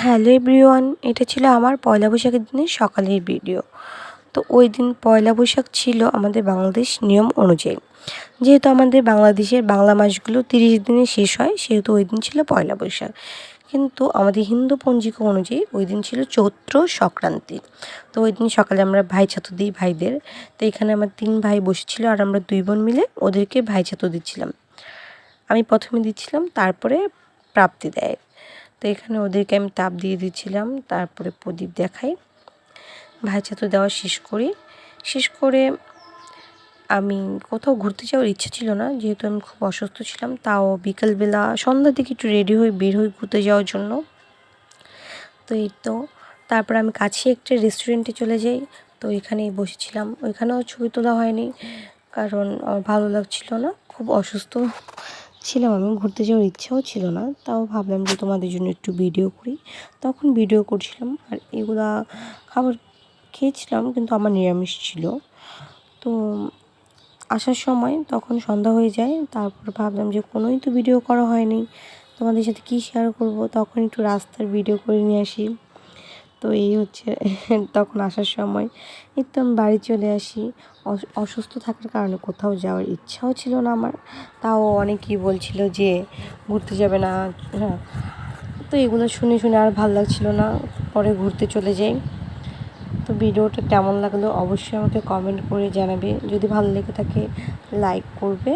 Hello everyone, এটা ছিল আমার পয়লা বৈশাখের দিনের সকালের ভিডিও। তো ওই দিন পয়লা বৈশাখ ছিল আমাদের বাংলাদেশ নিয়ম অনুযায়ী। যেহেতু আমাদের বাংলাদেশের বাংলা মাসগুলো 30 দিনে শেষ হয়, সেহেতু ওই দিন ছিল পয়লা বৈশাখ। কিন্তু আমাদের হিন্দু পঞ্জিকা অনুযায়ী ওই দিন ছিল চৈত্র সংক্রান্তি। তো ওই দিন সকালে আমরা ভাইছাতো দিই ভাইদের। তো এখানে আমার 3 ভাই বসেছিল আর আমরা 2 বোন মিলে ওদেরকে ভাইছাতো দিচ্ছিলাম। আমি প্রথমে দিচ্ছিলাম, তারপরে প্রাপ্তি দেয়। তো এখানে ওদেরকে আমি তাপ দিয়ে দিচ্ছিলাম, তারপরে প্রদীপ দেখাই। ভাইছাতো দেওয়া শেষ করে আমি কোথাও ঘুরতে যাওয়ার ইচ্ছা ছিল না, যেহেতু আমি খুব অসুস্থ ছিলাম। তাও বিকালবেলা সন্ধ্যার দিকে একটু রেডি হয়ে বের হই ঘুরতে যাওয়ার জন্য। তো এই তো তারপর আমি কাছে একটা রেস্টুরেন্টে চলে যাই। তো এখানেই বসেছিলাম, ওইখানেও ছবি তোলা হয়নি, কারণ আমার ভালো লাগছিল না, খুব অসুস্থ ছিলাম, আমি ঘুরতে যাওয়ার ইচ্ছাও ছিল না। তাও ভাবলাম যে তোমাদের জন্য একটু ভিডিও করি, তখন ভিডিও করছিলাম। আর এগুলা খাবার খেয়েছিলাম, কিন্তু আমার নিরামিষ ছিল। তো আসার সময় তখন সন্ধ্যা হয়ে যায়, তারপর ভাবলাম যে কোনোই তো ভিডিও করা হয়নি, তোমাদের সাথে কী শেয়ার করব, তখন একটু রাস্তার ভিডিও করে নিয়ে আসি। তো এই হচ্ছে তখন আসার সময় একদম বাড়ি চলে আসি। অসুস্থ থাকার কারণে কোথাও যাওয়ার ইচ্ছাও ছিল না আমার। তাও অনেকেই বলছিল যে ঘুরতে যাবে না, হ্যাঁ। তো এগুলো শুনে আর ভালো লাগছিল না, পরে ঘুরতে চলে যাই। তো ভিডিওটা কেমন লাগলো অবশ্যই আমাকে কমেন্ট করে জানাবে, যদি ভালো লেগে থাকে লাইক করবে।